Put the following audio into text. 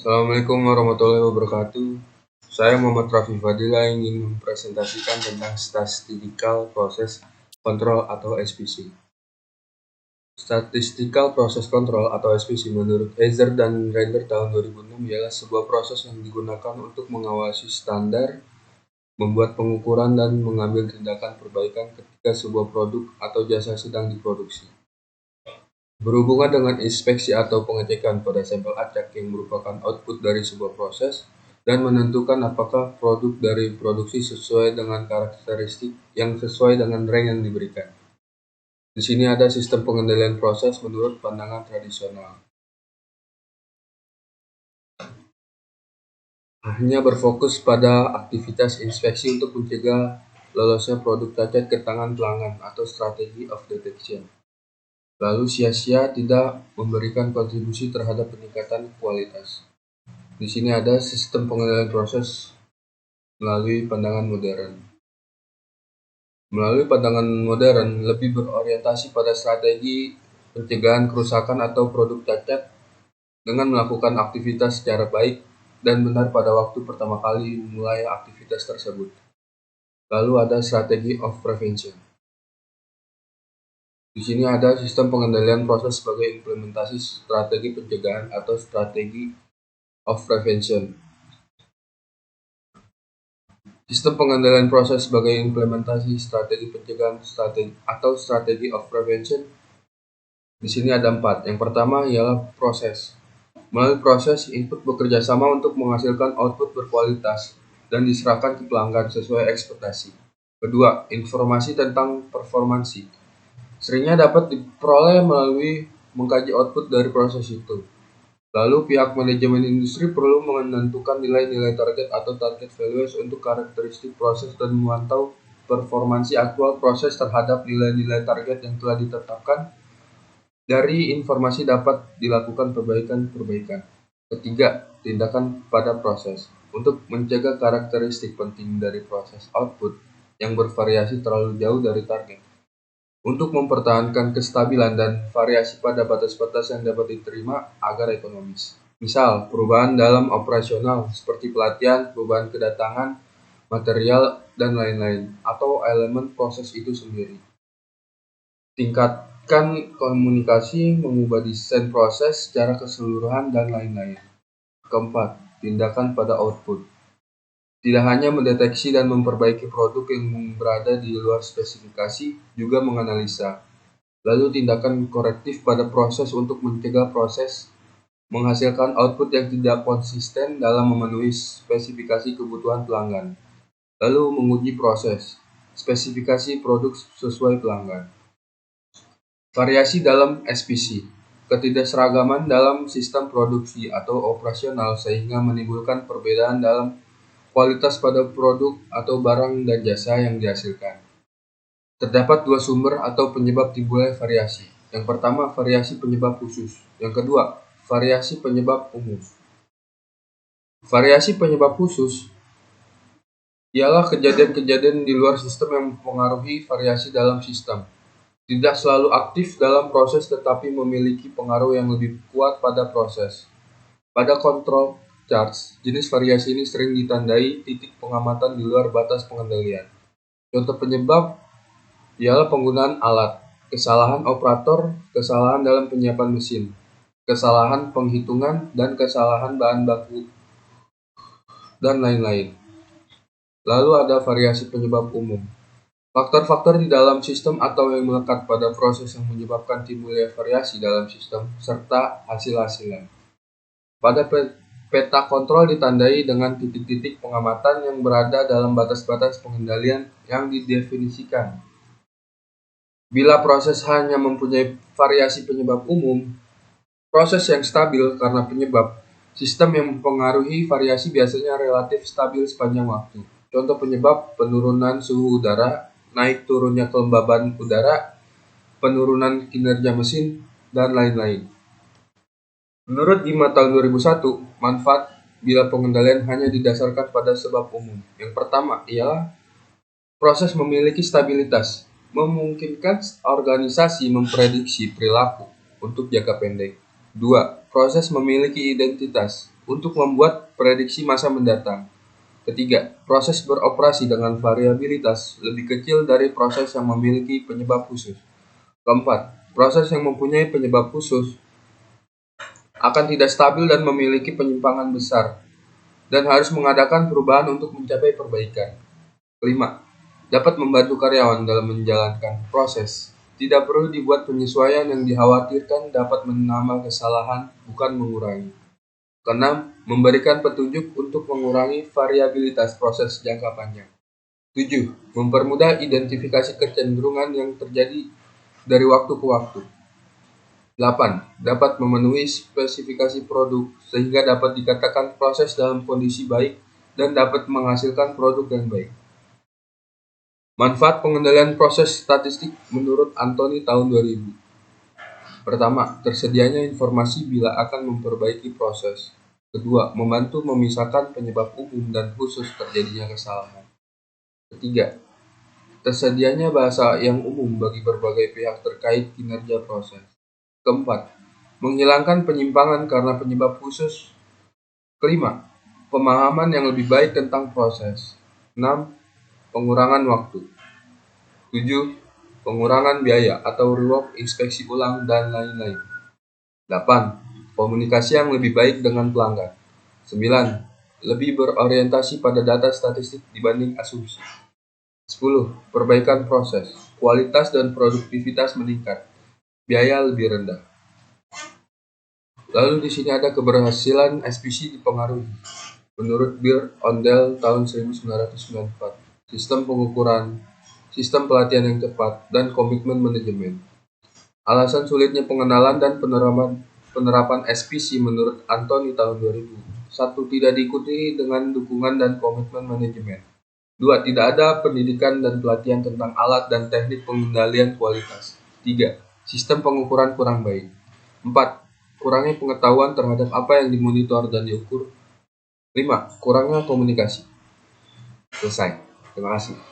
Assalamualaikum warahmatullahi wabarakatuh. Saya Muhammad Raffi Fadila ingin mempresentasikan tentang Statistical Process Control atau SPC. Statistical Process Control atau SPC menurut Heiser dan Render tahun 2006 ialah sebuah proses yang digunakan untuk mengawasi standar, membuat pengukuran, dan mengambil tindakan perbaikan ketika sebuah produk atau jasa sedang diproduksi. Berhubungan dengan inspeksi atau pengecekan pada sampel acak yang merupakan output dari sebuah proses dan menentukan apakah produk dari produksi sesuai dengan karakteristik yang sesuai dengan rank yang diberikan. Di sini ada sistem pengendalian proses menurut pandangan tradisional. Hanya berfokus pada aktivitas inspeksi untuk mencegah lolosnya produk cacat ke tangan pelanggan atau strategi of detection. Lalu sia-sia tidak memberikan kontribusi terhadap peningkatan kualitas. Di sini ada sistem pengendalian proses melalui pandangan modern. Melalui pandangan modern, lebih berorientasi pada strategi pencegahan kerusakan atau produk cacat dengan melakukan aktivitas secara baik dan benar pada waktu pertama kali memulai aktivitas tersebut. Lalu ada strategi of prevention. Di sini ada sistem pengendalian proses sebagai implementasi strategi pencegahan atau strategi of prevention. Sistem pengendalian proses sebagai implementasi strategi pencegahan strategi of prevention. Di sini ada 4. Yang pertama ialah proses. Melalui proses, input bekerja sama untuk menghasilkan output berkualitas dan diserahkan ke pelanggan sesuai ekspektasi. Kedua, informasi tentang performansi. Seringnya dapat diperoleh melalui mengkaji output dari proses itu. Lalu pihak manajemen industri perlu menentukan nilai-nilai target atau target values untuk karakteristik proses dan memantau performansi aktual proses terhadap nilai-nilai target yang telah ditetapkan. Dari informasi dapat dilakukan perbaikan-perbaikan. Ketiga, tindakan pada proses. Untuk mencegah karakteristik penting dari proses output yang bervariasi terlalu jauh dari target. Untuk mempertahankan kestabilan dan variasi pada batas-batas yang dapat diterima agar ekonomis. Misal, perubahan dalam operasional seperti pelatihan, perubahan kedatangan, material, dan lain-lain, atau elemen proses itu sendiri. Tingkatkan komunikasi, mengubah desain proses secara keseluruhan, dan lain-lain. Keempat, tindakan pada output. Tidak hanya mendeteksi dan memperbaiki produk yang berada di luar spesifikasi, juga menganalisa. Lalu tindakan korektif pada proses untuk mencegah proses menghasilkan output yang tidak konsisten dalam memenuhi spesifikasi kebutuhan pelanggan. Lalu menguji proses, spesifikasi produk sesuai pelanggan. Variasi dalam SPC, ketidakseragaman dalam sistem produksi atau operasional sehingga menimbulkan perbedaan dalam kualitas pada produk atau barang dan jasa yang dihasilkan. Terdapat 2 sumber atau penyebab timbulnya variasi. Yang pertama, variasi penyebab khusus. Yang kedua, variasi penyebab umum. Variasi penyebab khusus ialah kejadian-kejadian di luar sistem yang mempengaruhi variasi dalam sistem. Tidak selalu aktif dalam proses tetapi memiliki pengaruh yang lebih kuat pada proses. Pada control charts, jenis variasi ini sering ditandai titik pengamatan di luar batas pengendalian. Contoh penyebab ialah penggunaan alat, kesalahan operator, kesalahan dalam penyiapan mesin, kesalahan penghitungan, dan kesalahan bahan baku, dan lain-lain. Lalu ada variasi penyebab umum. Faktor-faktor di dalam sistem atau yang melekat pada proses yang menyebabkan timbulnya variasi dalam sistem, serta hasil-hasilnya. Pada peta kontrol ditandai dengan titik-titik pengamatan yang berada dalam batas-batas pengendalian yang didefinisikan. Bila proses hanya mempunyai variasi penyebab umum, proses yang stabil karena penyebab, sistem yang mempengaruhi variasi biasanya relatif stabil sepanjang waktu. Contoh penyebab penurunan suhu udara, naik turunnya kelembaban udara, penurunan kinerja mesin, dan lain-lain. Menurut GIMA tahun 2001, manfaat bila pengendalian hanya didasarkan pada sebab umum. Yang pertama ialah proses memiliki stabilitas, memungkinkan organisasi memprediksi perilaku untuk jangka pendek. 2. Proses memiliki identitas, untuk membuat prediksi masa mendatang. Ketiga, proses beroperasi dengan variabilitas lebih kecil dari proses yang memiliki penyebab khusus. Keempat, proses yang mempunyai penyebab khusus akan tidak stabil dan memiliki penyimpangan besar, dan harus mengadakan perubahan untuk mencapai perbaikan. Kelima, dapat membantu karyawan dalam menjalankan proses. Tidak perlu dibuat penyesuaian yang dikhawatirkan dapat menambah kesalahan, bukan mengurangi. Keenam, memberikan petunjuk untuk mengurangi variabilitas proses jangka panjang. 7. Mempermudah identifikasi kecenderungan yang terjadi dari waktu ke waktu. 8. Dapat memenuhi spesifikasi produk sehingga dapat dikatakan proses dalam kondisi baik dan dapat menghasilkan produk yang baik. Manfaat pengendalian proses statistik menurut Anthony tahun 2000. Pertama, tersedianya informasi bila akan memperbaiki proses. Kedua, membantu memisahkan penyebab umum dan khusus terjadinya kesalahan. Ketiga, tersedianya bahasa yang umum bagi berbagai pihak terkait kinerja proses. Keempat, menghilangkan penyimpangan karena penyebab khusus. Kelima, pemahaman yang lebih baik tentang proses. 6. Pengurangan waktu. 7. Pengurangan biaya atau rework, inspeksi ulang, dan lain-lain. 8. Komunikasi yang lebih baik dengan pelanggan. 9. Lebih berorientasi pada data statistik dibanding asumsi. 10. Perbaikan proses. Kualitas dan produktivitas meningkat. Biaya lebih rendah. Lalu di sini ada keberhasilan SPC dipengaruhi. Menurut Beard Ondel tahun 1994, sistem pengukuran, sistem pelatihan yang tepat, dan komitmen manajemen. Alasan sulitnya pengenalan dan penerapan SPC menurut Anthony tahun 2000. 1. Tidak diikuti dengan dukungan dan komitmen manajemen. 2. Tidak ada pendidikan dan pelatihan tentang alat dan teknik pengendalian kualitas. 3. Sistem pengukuran kurang baik. 4. Kurangnya pengetahuan terhadap apa yang dimonitor dan diukur. 5. Kurangnya komunikasi. Selesai. Terima kasih.